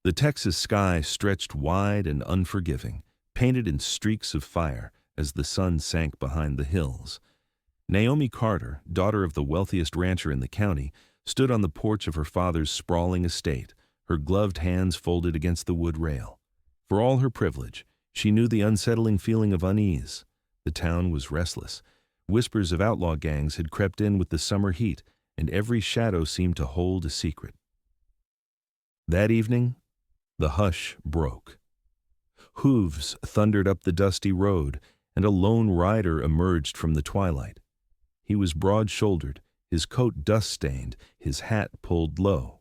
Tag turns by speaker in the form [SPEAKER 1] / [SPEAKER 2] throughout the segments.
[SPEAKER 1] The Texas sky stretched wide and unforgiving, painted in streaks of fire as the sun sank behind the hills. Naomi Carter, daughter of the wealthiest rancher in the county, stood on the porch of her father's sprawling estate, her gloved hands folded against the wood rail. For all her privilege, she knew the unsettling feeling of unease. The town was restless. Whispers of outlaw gangs had crept in with the summer heat, and every shadow seemed to hold a secret. That evening, the hush broke. Hooves thundered up the dusty road, and a lone rider emerged from the twilight. He was broad-shouldered, his coat dust-stained, his hat pulled low.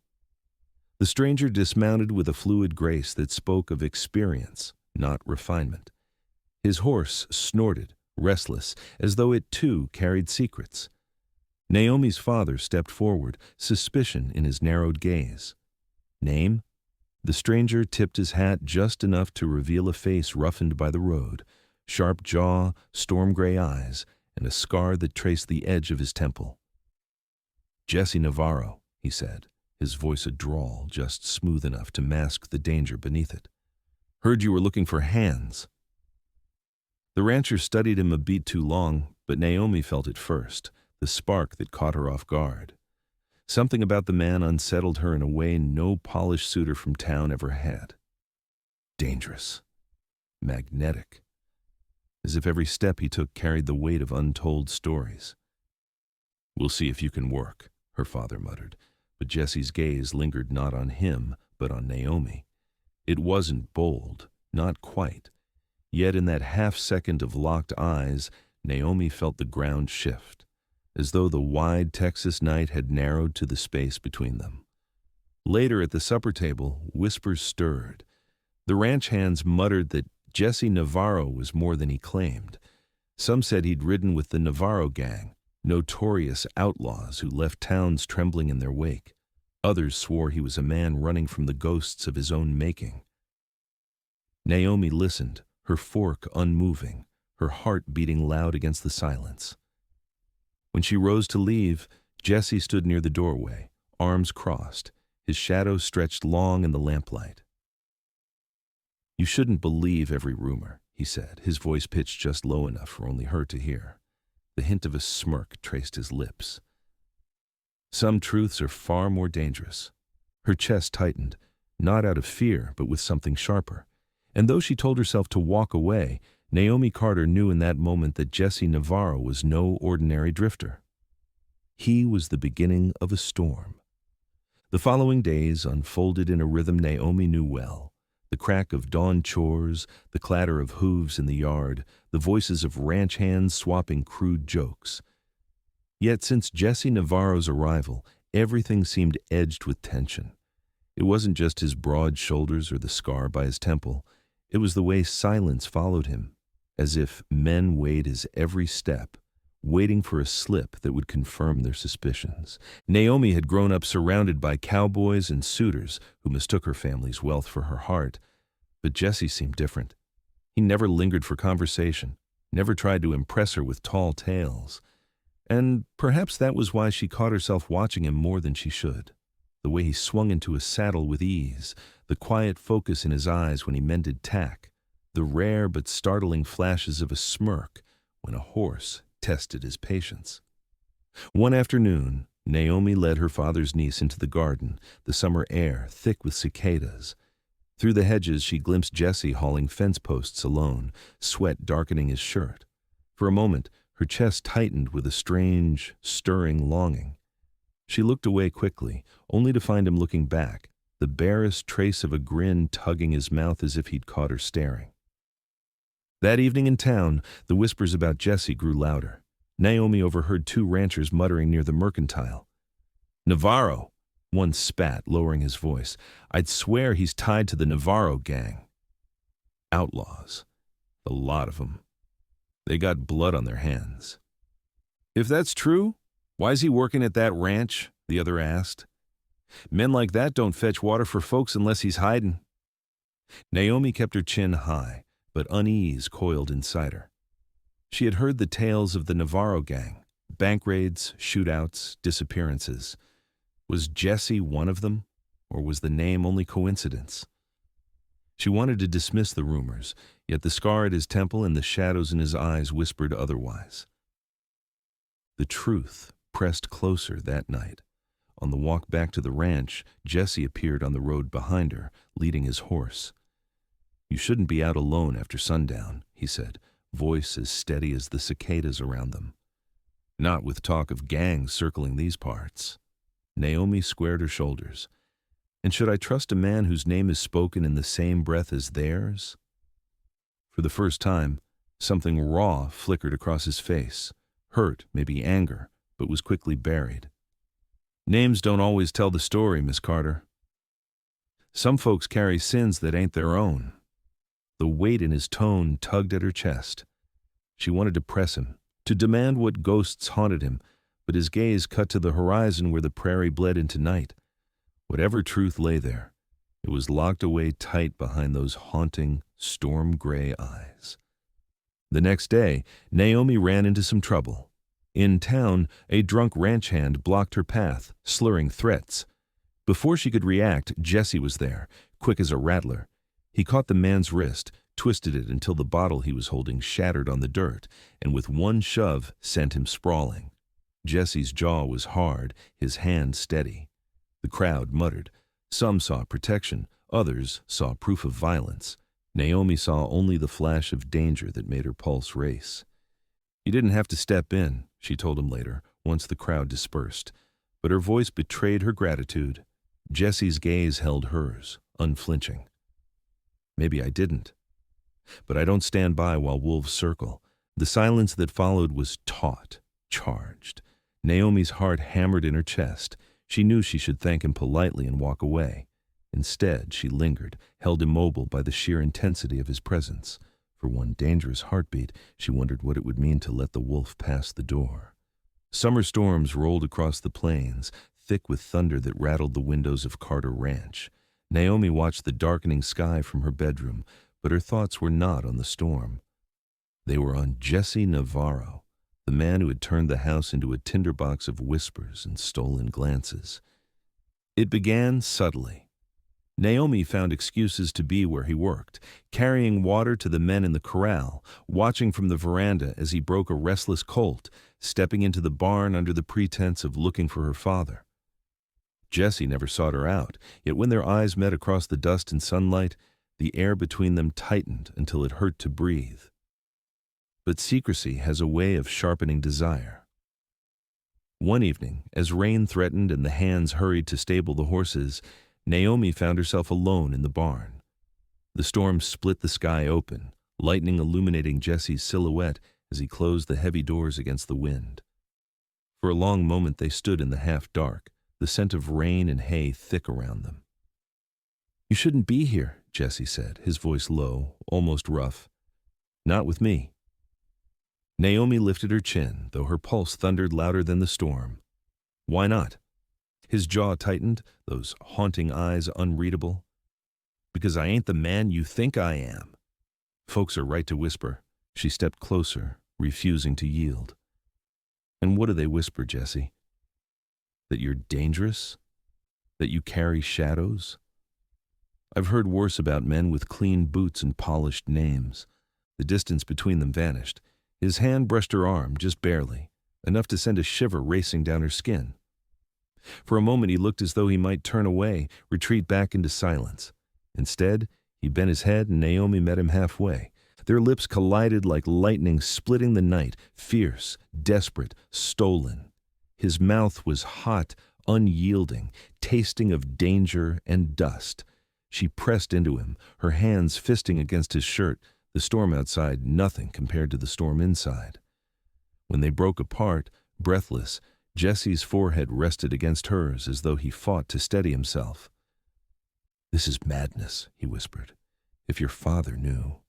[SPEAKER 1] The stranger dismounted with a fluid grace that spoke of experience, not refinement. His horse snorted, restless, as though it too carried secrets. Naomi's father stepped forward, suspicion in his narrowed gaze. Name? The stranger tipped his hat just enough to reveal a face roughened by the road, sharp jaw, storm-gray eyes, and a scar that traced the edge of his temple. Jesse Navarro, he said, his voice a drawl just smooth enough to mask the danger beneath it. Heard you were looking for hands. The rancher studied him a beat too long, but Naomi felt it first, the spark that caught her off guard. Something about the man unsettled her in a way no polished suitor from town ever had. Dangerous. Magnetic. As if every step he took carried the weight of untold stories. We'll see if you can work, her father muttered, but Jesse's gaze lingered not on him, but on Naomi. It wasn't bold, not quite. Yet in that half-second of locked eyes, Naomi felt the ground shift, as though the wide Texas night had narrowed to the space between them. Later at the supper table, whispers stirred. The ranch hands muttered that Jesse Navarro was more than he claimed. Some said he'd ridden with the Navarro Gang, notorious outlaws who left towns trembling in their wake. Others swore he was a man running from the ghosts of his own making. Naomi listened, her fork unmoving, her heart beating loud against the silence. When she rose to leave, Jesse stood near the doorway, arms crossed, his shadow stretched long in the lamplight. You shouldn't believe every rumor, he said, his voice pitched just low enough for only her to hear. The hint of a smirk traced his lips. Some truths are far more dangerous. Her chest tightened, not out of fear, but with something sharper. And though she told herself to walk away, Naomi Carter knew in that moment that Jesse Navarro was no ordinary drifter. He was the beginning of a storm. The following days unfolded in a rhythm Naomi knew well. The crack of dawn chores, the clatter of hooves in the yard, the voices of ranch hands swapping crude jokes. Yet since Jesse Navarro's arrival, everything seemed edged with tension. It wasn't just his broad shoulders or the scar by his temple. It was the way silence followed him, as if men weighed his every step, waiting for a slip that would confirm their suspicions. Naomi had grown up surrounded by cowboys and suitors who mistook her family's wealth for her heart, but Jesse seemed different. He never lingered for conversation, never tried to impress her with tall tales. And perhaps that was why she caught herself watching him more than she should. The way he swung into a saddle with ease, the quiet focus in his eyes when he mended tack, the rare but startling flashes of a smirk when a horse tested his patience. One afternoon, Naomi led her father's niece into the garden, the summer air thick with cicadas. Through the hedges she glimpsed Jesse hauling fence posts alone, sweat darkening his shirt. For a moment, her chest tightened with a strange, stirring longing. She looked away quickly, only to find him looking back, the barest trace of a grin tugging his mouth as if he'd caught her staring. That evening in town, the whispers about Jesse grew louder. Naomi overheard two ranchers muttering near the mercantile. Navarro, one spat, lowering his voice. I'd swear he's tied to the Navarro Gang. Outlaws. A lot of them. They got blood on their hands. If that's true, why's he working at that ranch? The other asked. Men like that don't fetch water for folks unless he's hiding. Naomi kept her chin high, but unease coiled inside her. She had heard the tales of the Navarro Gang, bank raids, shootouts, disappearances. Was Jesse one of them, or was the name only coincidence? She wanted to dismiss the rumors, yet the scar at his temple and the shadows in his eyes whispered otherwise. The truth pressed closer that night. On the walk back to the ranch, Jesse appeared on the road behind her, leading his horse. "You shouldn't be out alone after sundown," he said, voice as steady as the cicadas around them. "Not with talk of gangs circling these parts." Naomi squared her shoulders. "And should I trust a man whose name is spoken in the same breath as theirs?" For the first time, something raw flickered across his face. Hurt, maybe anger, but was quickly buried. "Names don't always tell the story, Miss Carter. Some folks carry sins that ain't their own." The weight in his tone tugged at her chest. She wanted to press him, to demand what ghosts haunted him, but his gaze cut to the horizon where the prairie bled into night. Whatever truth lay there, it was locked away tight behind those haunting, storm-gray eyes. The next day, Naomi ran into some trouble. In town, a drunk ranch hand blocked her path, slurring threats. Before she could react, Jesse was there, quick as a rattler. He caught the man's wrist, twisted it until the bottle he was holding shattered on the dirt, and with one shove sent him sprawling. Jesse's jaw was hard, his hand steady. The crowd muttered. Some saw protection, others saw proof of violence. Naomi saw only the flash of danger that made her pulse race. "You didn't have to step in," she told him later, once the crowd dispersed. But her voice betrayed her gratitude. Jesse's gaze held hers, unflinching. "Maybe I didn't. But I don't stand by while wolves circle." The silence that followed was taut, charged. Naomi's heart hammered in her chest. She knew she should thank him politely and walk away. Instead, she lingered, held immobile by the sheer intensity of his presence. For one dangerous heartbeat, she wondered what it would mean to let the wolf pass the door. Summer storms rolled across the plains, thick with thunder that rattled the windows of Carter Ranch. Naomi watched the darkening sky from her bedroom, but her thoughts were not on the storm. They were on Jesse Navarro, the man who had turned the house into a tinderbox of whispers and stolen glances. It began subtly. Naomi found excuses to be where he worked, carrying water to the men in the corral, watching from the veranda as he broke a restless colt, stepping into the barn under the pretense of looking for her father. Jesse never sought her out, yet when their eyes met across the dust and sunlight, the air between them tightened until it hurt to breathe. But secrecy has a way of sharpening desire. One evening, as rain threatened and the hands hurried to stable the horses, Naomi found herself alone in the barn. The storm split the sky open, lightning illuminating Jesse's silhouette as he closed the heavy doors against the wind. For a long moment they stood in the half-dark, the scent of rain and hay thick around them. "You shouldn't be here," Jesse said, his voice low, almost rough. "Not with me." Naomi lifted her chin, though her pulse thundered louder than the storm. "Why not?" His jaw tightened, those haunting eyes unreadable. "Because I ain't the man you think I am." Folks are right to whisper. She stepped closer, refusing to yield. "And what do they whisper, Jesse? That you're dangerous? That you carry shadows? I've heard worse about men with clean boots and polished names." The distance between them vanished. His hand brushed her arm, just barely, enough to send a shiver racing down her skin. For a moment he looked as though he might turn away, retreat back into silence. Instead, he bent his head and Naomi met him halfway. Their lips collided like lightning splitting the night, fierce, desperate, stolen. His mouth was hot, unyielding, tasting of danger and dust. She pressed into him, her hands fisting against his shirt, the storm outside nothing compared to the storm inside. When they broke apart, breathless, Jesse's forehead rested against hers as though he fought to steady himself. "This is madness," he whispered. "If your father knew."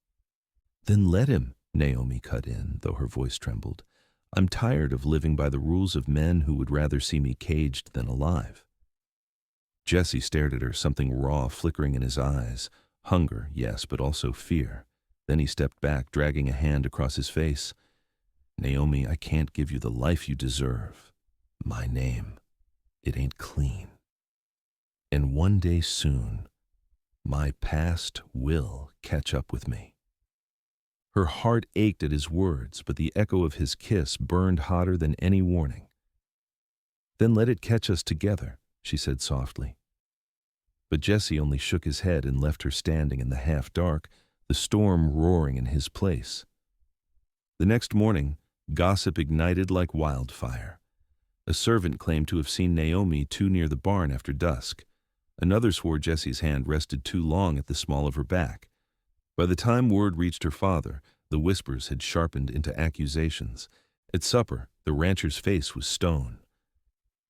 [SPEAKER 1] "Then let him," Naomi cut in, though her voice trembled. "I'm tired of living by the rules of men who would rather see me caged than alive." Jesse stared at her, something raw flickering in his eyes. Hunger, yes, but also fear. Then he stepped back, dragging a hand across his face. "Naomi, I can't give you the life you deserve. My name, it ain't clean. And one day soon, My past will catch up with me. Her heart ached at his words, but the echo of his kiss burned hotter than any warning. Then let it catch us together, she said softly. But Jesse only shook his head and left her standing in the half-dark, the storm roaring in his place. The next morning, gossip ignited like wildfire. A servant claimed to have seen Naomi too near the barn after dusk. Another swore Jesse's hand rested too long at the small of her back. By the time word reached her father, the whispers had sharpened into accusations. At supper, the rancher's face was stone.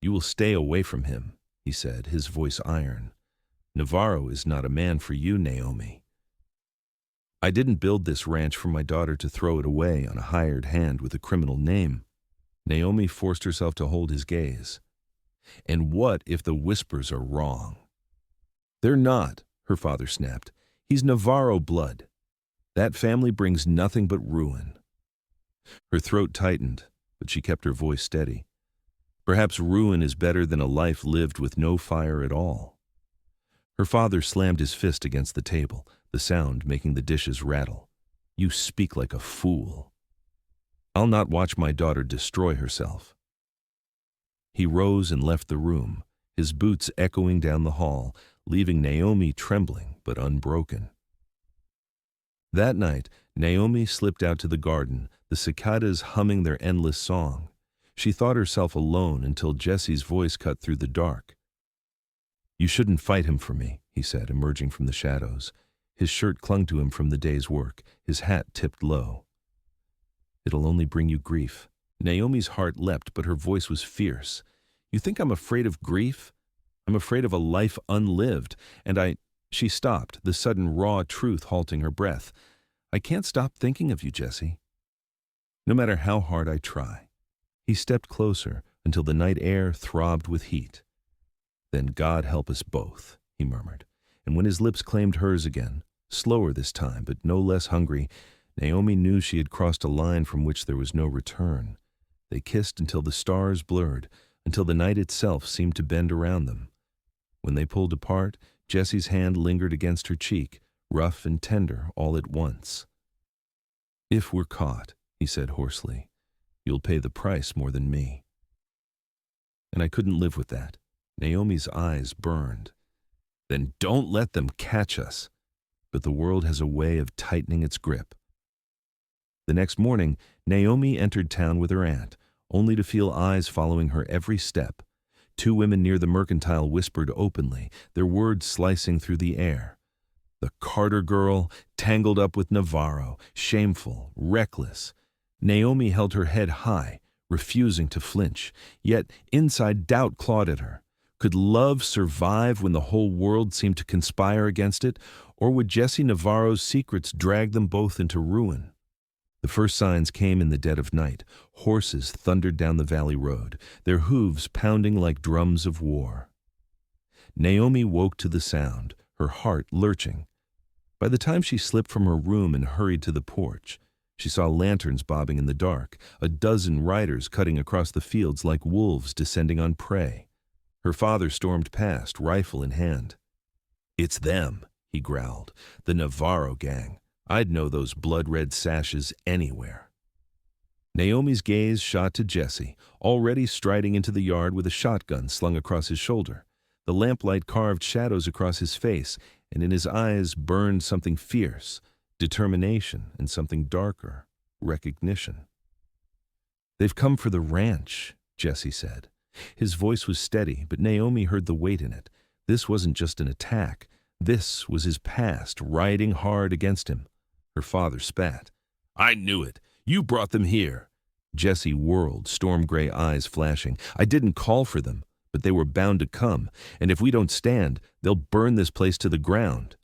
[SPEAKER 1] "You will stay away from him," he said, his voice iron. "Navarro is not a man for you, Naomi." "I didn't build this ranch for my daughter to throw it away on a hired hand with a criminal name." Naomi forced herself to hold his gaze. "And what if the whispers are wrong?" "They're not," her father snapped. "He's Navarro blood. That family brings nothing but ruin." Her throat tightened, but she kept her voice steady. "Perhaps ruin is better than a life lived with no fire at all." Her father slammed his fist against the table, the sound making the dishes rattle. "You speak like a fool. I'll not watch my daughter destroy herself." He rose and left the room, his boots echoing down the hall, leaving Naomi trembling but unbroken. That night, Naomi slipped out to the garden, the cicadas humming their endless song. She thought herself alone until Jesse's voice cut through the dark. "You shouldn't fight him for me," he said, emerging from the shadows. His shirt clung to him from the day's work, his hat tipped low. "It'll only bring you grief." Naomi's heart leapt, but her voice was fierce. "You think I'm afraid of grief? I'm afraid of a life unlived, and She stopped, the sudden raw truth halting her breath. "I can't stop thinking of you, Jesse. No matter how hard I try." He stepped closer until the night air throbbed with heat. "Then God help us both," he murmured, and when his lips claimed hers again, slower this time but no less hungry, Naomi knew she had crossed a line from which there was no return. They kissed until the stars blurred, until the night itself seemed to bend around them. When they pulled apart, Jesse's hand lingered against her cheek, rough and tender all at once. "If we're caught," he said hoarsely, "you'll pay the price more than me." And I couldn't live with that. Naomi's eyes burned. "Then don't let them catch us." But the world has a way of tightening its grip. The next morning, Naomi entered town with her aunt, only to feel eyes following her every step. Two women near the mercantile whispered openly, their words slicing through the air. The Carter girl, tangled up with Navarro, shameful, reckless. Naomi held her head high, refusing to flinch, yet inside doubt clawed at her. Could love survive when the whole world seemed to conspire against it, or would Jesse Navarro's secrets drag them both into ruin? The first signs came in the dead of night. Horses thundered down the valley road, their hooves pounding like drums of war. Naomi woke to the sound, her heart lurching. By the time she slipped from her room and hurried to the porch, she saw lanterns bobbing in the dark, a dozen riders cutting across the fields like wolves descending on prey. Her father stormed past, rifle in hand. "It's them," he growled, "the Navarro Gang. I'd know those blood-red sashes anywhere." Naomi's gaze shot to Jesse, already striding into the yard with a shotgun slung across his shoulder. The lamplight carved shadows across his face, and in his eyes burned something fierce, determination, and something darker, recognition. "They've come for the ranch," Jesse said. His voice was steady, but Naomi heard the weight in it. This wasn't just an attack. This was his past, riding hard against him. Her father spat. "I knew it. You brought them here." Jesse whirled, storm-gray eyes flashing. "I didn't call for them, but they were bound to come, and if we don't stand, they'll burn this place to the ground."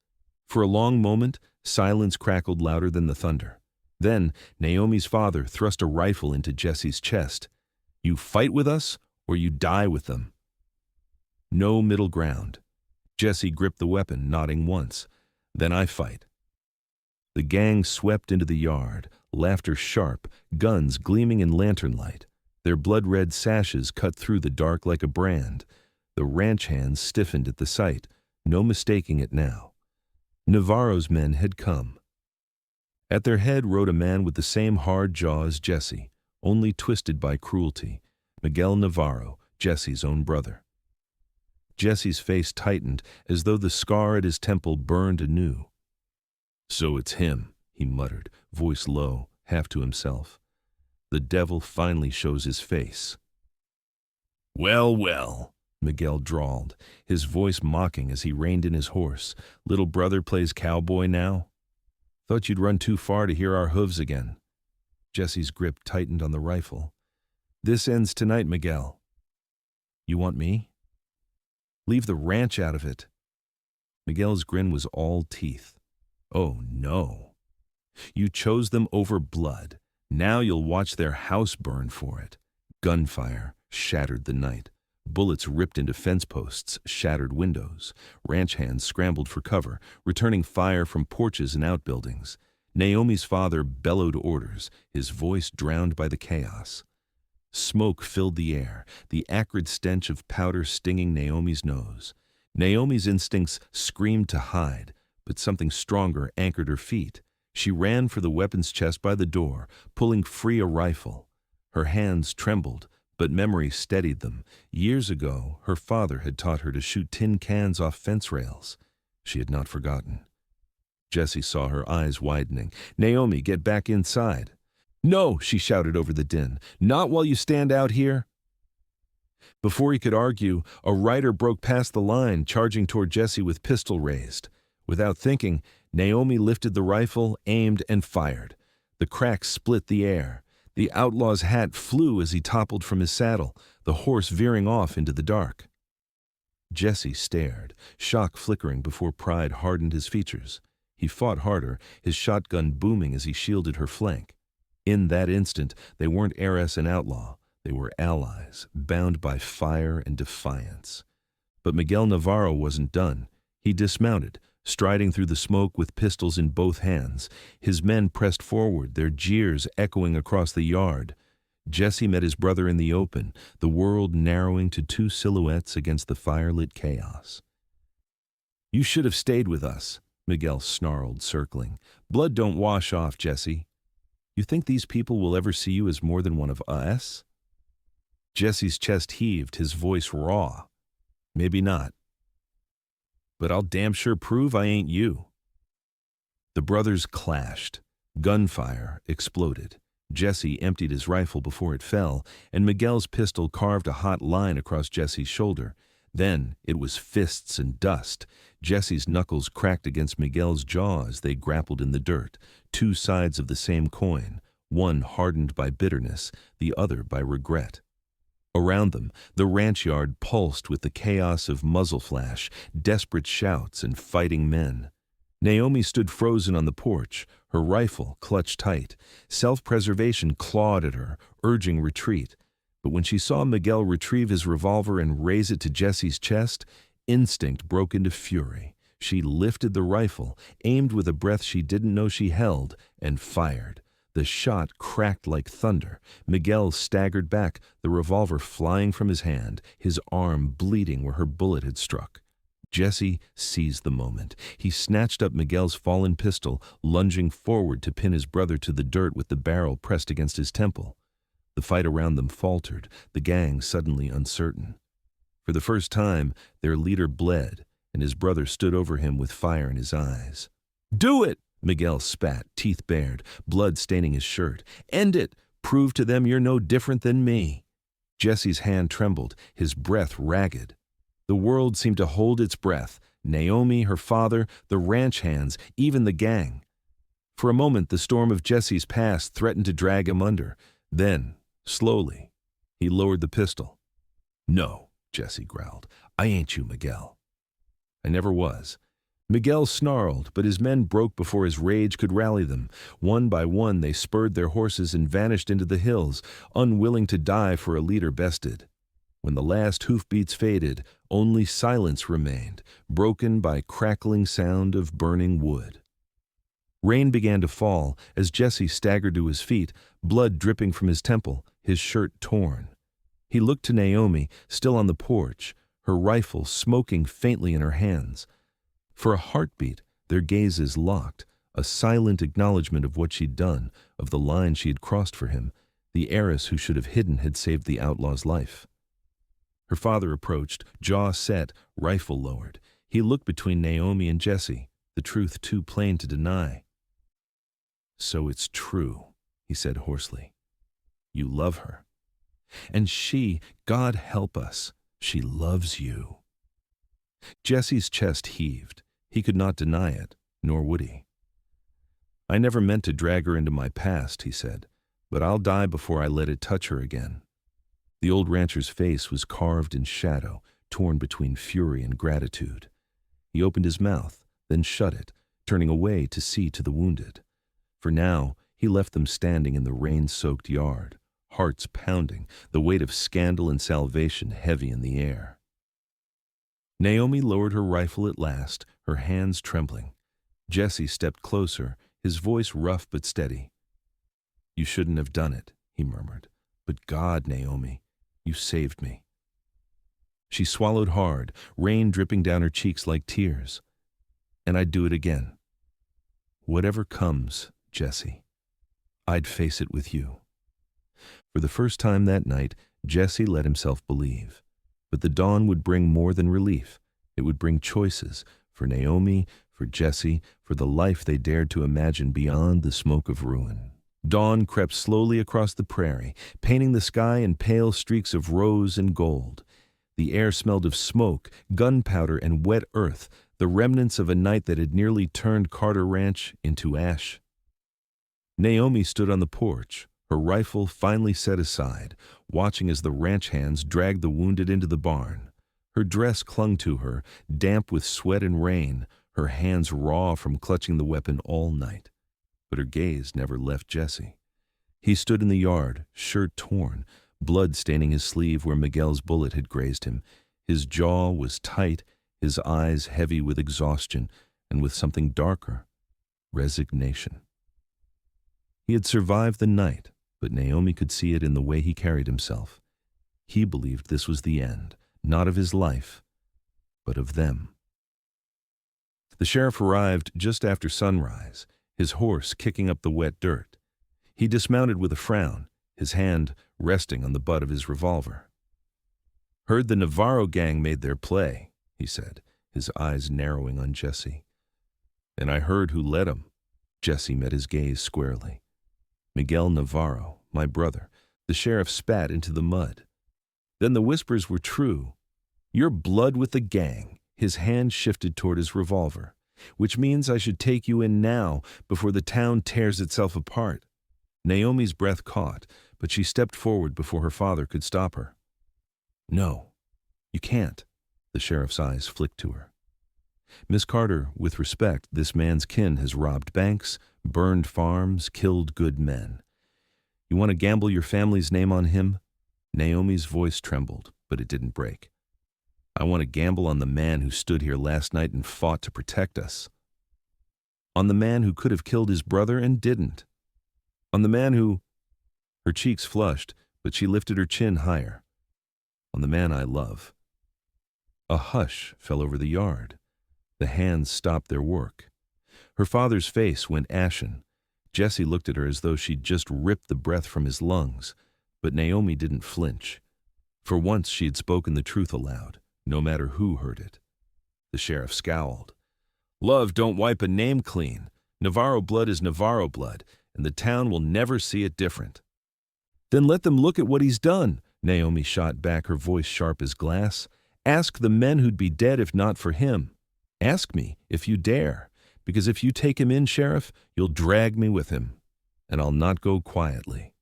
[SPEAKER 1] For a long moment, silence crackled louder than the thunder. Then, Naomi's father thrust a rifle into Jesse's chest. "You fight with us, or you die with them." No middle ground. Jesse gripped the weapon, nodding once. "Then I fight." The gang swept into the yard, laughter sharp, guns gleaming in lantern light. Their blood-red sashes cut through the dark like a brand. The ranch hands stiffened at the sight, no mistaking it now. Navarro's men had come. At their head rode a man with the same hard jaw as Jesse, only twisted by cruelty, Miguel Navarro, Jesse's own brother. Jesse's face tightened as though the scar at his temple burned anew. "So it's him," he muttered, voice low, half to himself. "The devil finally shows his face." "Well, well," Miguel drawled, his voice mocking as he reined in his horse. "Little brother plays cowboy now? Thought you'd run too far to hear our hooves again." Jesse's grip tightened on the rifle. "This ends tonight, Miguel." "You want me?" "Leave the ranch out of it." Miguel's grin was all teeth. "Oh, no. You chose them over blood. Now you'll watch their house burn for it." Gunfire shattered the night. Bullets ripped into fence posts, shattered windows. Ranch hands scrambled for cover, returning fire from porches and outbuildings. Naomi's father bellowed orders, his voice drowned by the chaos. Smoke filled the air, the acrid stench of powder stinging Naomi's nose. Naomi's instincts screamed to hide, but something stronger anchored her feet. She ran for the weapons chest by the door, pulling free a rifle. Her hands trembled, but memory steadied them. Years ago, her father had taught her to shoot tin cans off fence rails. She had not forgotten. Jesse saw her eyes widening. "Naomi, get back inside." "No," she shouted over the din. "Not while you stand out here." Before he could argue, a rider broke past the line, charging toward Jesse with pistol raised. Without thinking, Naomi lifted the rifle, aimed, and fired. The crack split the air. The outlaw's hat flew as he toppled from his saddle, the horse veering off into the dark. Jesse stared, shock flickering before pride hardened his features. He fought harder, his shotgun booming as he shielded her flank. In that instant, they weren't heiress and outlaw. They were allies, bound by fire and defiance. But Miguel Navarro wasn't done. He dismounted, striding through the smoke with pistols in both hands. His men pressed forward, their jeers echoing across the yard. Jesse met his brother in the open, the world narrowing to two silhouettes against the firelit chaos. "You should have stayed with us," Miguel snarled, circling. "Blood don't wash off, Jesse. You think these people will ever see you as more than one of us?" Jesse's chest heaved, his voice raw. "Maybe not. But I'll damn sure prove I ain't you." The brothers clashed. Gunfire exploded. Jesse emptied his rifle before it fell, and Miguel's pistol carved a hot line across Jesse's shoulder. Then it was fists and dust. Jesse's knuckles cracked against Miguel's jaw as they grappled in the dirt, two sides of the same coin, one hardened by bitterness, the other by regret. Around them, the ranch yard pulsed with the chaos of muzzle flash, desperate shouts, and fighting men. Naomi stood frozen on the porch, her rifle clutched tight. Self-preservation clawed at her, urging retreat. But when she saw Miguel retrieve his revolver and raise it to Jesse's chest, instinct broke into fury. She lifted the rifle, aimed with a breath she didn't know she held, and fired. The shot cracked like thunder. Miguel staggered back, the revolver flying from his hand, his arm bleeding where her bullet had struck. Jesse seized the moment. He snatched up Miguel's fallen pistol, lunging forward to pin his brother to the dirt with the barrel pressed against his temple. The fight around them faltered, the gang suddenly uncertain. For the first time, their leader bled, and his brother stood over him with fire in his eyes. "Do it!" Miguel spat, teeth bared, blood staining his shirt. "End it! Prove to them you're no different than me." Jesse's hand trembled, his breath ragged. The world seemed to hold its breath. Naomi, her father, the ranch hands, even the gang. For a moment, the storm of Jesse's past threatened to drag him under. Then, slowly, he lowered the pistol. "No," Jesse growled. "I ain't you, Miguel." "I never was." Miguel snarled, but his men broke before his rage could rally them. One by one, they spurred their horses and vanished into the hills, unwilling to die for a leader bested. When the last hoofbeats faded, only silence remained, broken by crackling sound of burning wood. Rain began to fall as Jesse staggered to his feet, blood dripping from his temple, his shirt torn. He looked to Naomi, still on the porch, her rifle smoking faintly in her hands. For a heartbeat, their gazes locked, a silent acknowledgment of what she'd done, of the line she had crossed for him. The heiress who should have hidden had saved the outlaw's life. Her father approached, jaw set, rifle lowered. He looked between Naomi and Jesse, the truth too plain to deny. "So it's true," he said hoarsely. "You love her. And she, God help us, she loves you." Jesse's chest heaved. He could not deny it, nor would he. "I never meant to drag her into my past," he said, "but I'll die before I let it touch her again." The old rancher's face was carved in shadow, torn between fury and gratitude. He opened his mouth, then shut it, turning away to see to the wounded. For now, he left them standing in the rain-soaked yard, hearts pounding, the weight of scandal and salvation heavy in the air. Naomi lowered her rifle at last, her hands trembling. Jesse stepped closer, his voice rough but steady. "You shouldn't have done it," he murmured. "But God, Naomi, you saved me." She swallowed hard, rain dripping down her cheeks like tears. "And I'd do it again. Whatever comes, Jesse, I'd face it with you." For the first time that night, Jesse let himself believe. But the dawn would bring more than relief. It would bring choices for Naomi, for Jesse, for the life they dared to imagine beyond the smoke of ruin. Dawn crept slowly across the prairie, painting the sky in pale streaks of rose and gold. The air smelled of smoke, gunpowder, and wet earth, the remnants of a night that had nearly turned Carter Ranch into ash. Naomi stood on the porch, her rifle finally set aside, watching as the ranch hands dragged the wounded into the barn. Her dress clung to her, damp with sweat and rain, her hands raw from clutching the weapon all night. But her gaze never left Jesse. He stood in the yard, shirt torn, blood staining his sleeve where Miguel's bullet had grazed him. His jaw was tight, his eyes heavy with exhaustion and with something darker, resignation. He had survived the night, but Naomi could see it in the way he carried himself. He believed this was the end, not of his life, but of them. The sheriff arrived just after sunrise, his horse kicking up the wet dirt. He dismounted with a frown, his hand resting on the butt of his revolver. "Heard the Navarro Gang made their play," he said, his eyes narrowing on Jesse. "And I heard who led 'em." Jesse met his gaze squarely. "Miguel Navarro, my brother." The sheriff spat into the mud. "Then the whispers were true. You're blood with the gang." His hand shifted toward his revolver. "Which means I should take you in now, before the town tears itself apart." Naomi's breath caught, but she stepped forward before her father could stop her. "No, you can't." The sheriff's eyes flicked to her. "Miss Carter, with respect, this man's kin has robbed banks, burned farms, killed good men. You want to gamble your family's name on him?" Naomi's voice trembled, but it didn't break. "I want to gamble on the man who stood here last night and fought to protect us. On the man who could have killed his brother and didn't. On the man who—" Her cheeks flushed, but she lifted her chin higher. "On the man I love." A hush fell over the yard. The hands stopped their work. Her father's face went ashen. Jesse looked at her as though she'd just ripped the breath from his lungs, but Naomi didn't flinch. For once she had spoken the truth aloud, no matter who heard it. The sheriff scowled. "Love don't wipe a name clean. Navarro blood is Navarro blood, and the town will never see it different." "Then let them look at what he's done," Naomi shot back, her voice sharp as glass. "Ask the men who'd be dead if not for him. Ask me, if you dare, because if you take him in, Sheriff, you'll drag me with him, and I'll not go quietly."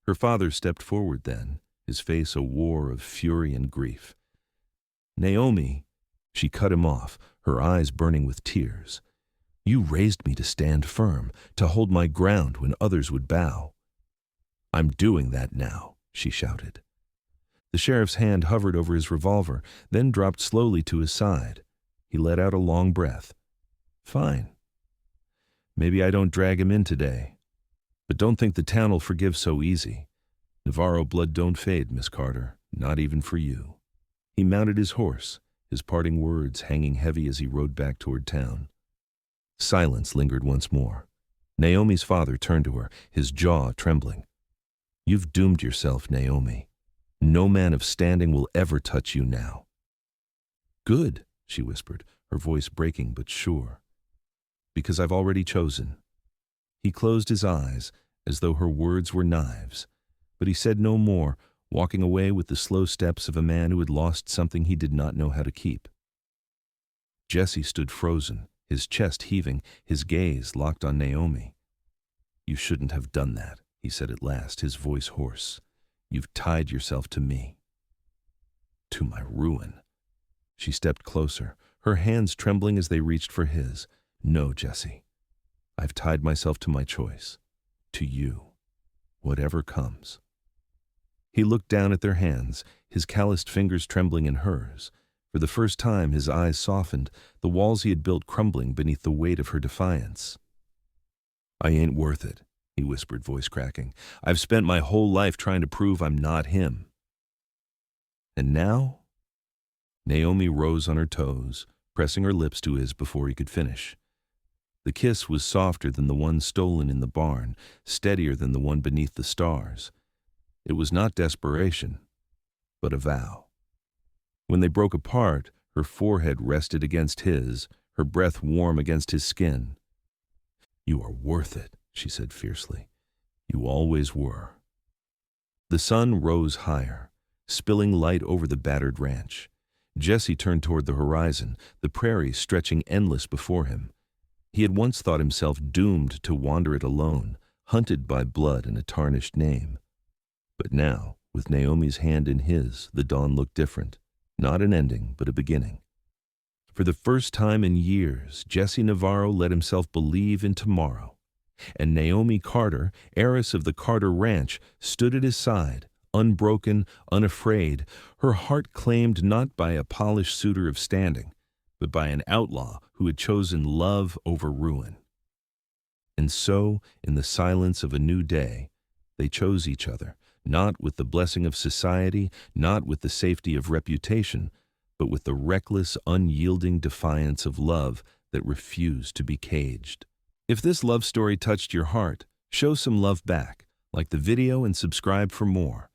[SPEAKER 1] Her father stepped forward then, his face a war of fury and grief. "Naomi," she cut him off, her eyes burning with tears. "You raised me to stand firm, to hold my ground when others would bow." "I'm doing that now," she shouted. The sheriff's hand hovered over his revolver, then dropped slowly to his side. He let out a long breath. "Fine. Maybe I don't drag him in today. But don't think the town will forgive so easy. Navarro blood don't fade, Miss Carter, not even for you." He mounted his horse, his parting words hanging heavy as he rode back toward town. Silence lingered once more. Naomi's father turned to her, his jaw trembling. "You've doomed yourself, Naomi. No man of standing will ever touch you now." "Good," she whispered, her voice breaking but sure. "Because I've already chosen." He closed his eyes as though her words were knives, but he said no more, walking away with the slow steps of a man who had lost something he did not know how to keep. Jesse stood frozen, his chest heaving, his gaze locked on Naomi. "You shouldn't have done that," he said at last, his voice hoarse. "You've tied yourself to me. To my ruin." She stepped closer, her hands trembling as they reached for his. "No, Jesse. I've tied myself to my choice. To you. Whatever comes." He looked down at their hands, his calloused fingers trembling in hers. For the first time, his eyes softened, the walls he had built crumbling beneath the weight of her defiance. "I ain't worth it," he whispered, voice cracking. "I've spent my whole life trying to prove I'm not him." "And now?" Naomi rose on her toes, pressing her lips to his before he could finish. The kiss was softer than the one stolen in the barn, steadier than the one beneath the stars. It was not desperation, but a vow. When they broke apart, her forehead rested against his, her breath warm against his skin. "You are worth it," she said fiercely. "You always were." The sun rose higher, spilling light over the battered ranch. Jesse turned toward the horizon, the prairie stretching endless before him. He had once thought himself doomed to wander it alone, hunted by blood and a tarnished name. But now, with Naomi's hand in his, the dawn looked different. Not an ending, but a beginning. For the first time in years, Jesse Navarro let himself believe in tomorrow. And Naomi Carter, heiress of the Carter Ranch, stood at his side, unbroken, unafraid, her heart claimed not by a polished suitor of standing, but by an outlaw who had chosen love over ruin. And so, in the silence of a new day, they chose each other, not with the blessing of society, not with the safety of reputation, but with the reckless, unyielding defiance of love that refused to be caged. If this love story touched your heart, show some love back, like the video and subscribe for more.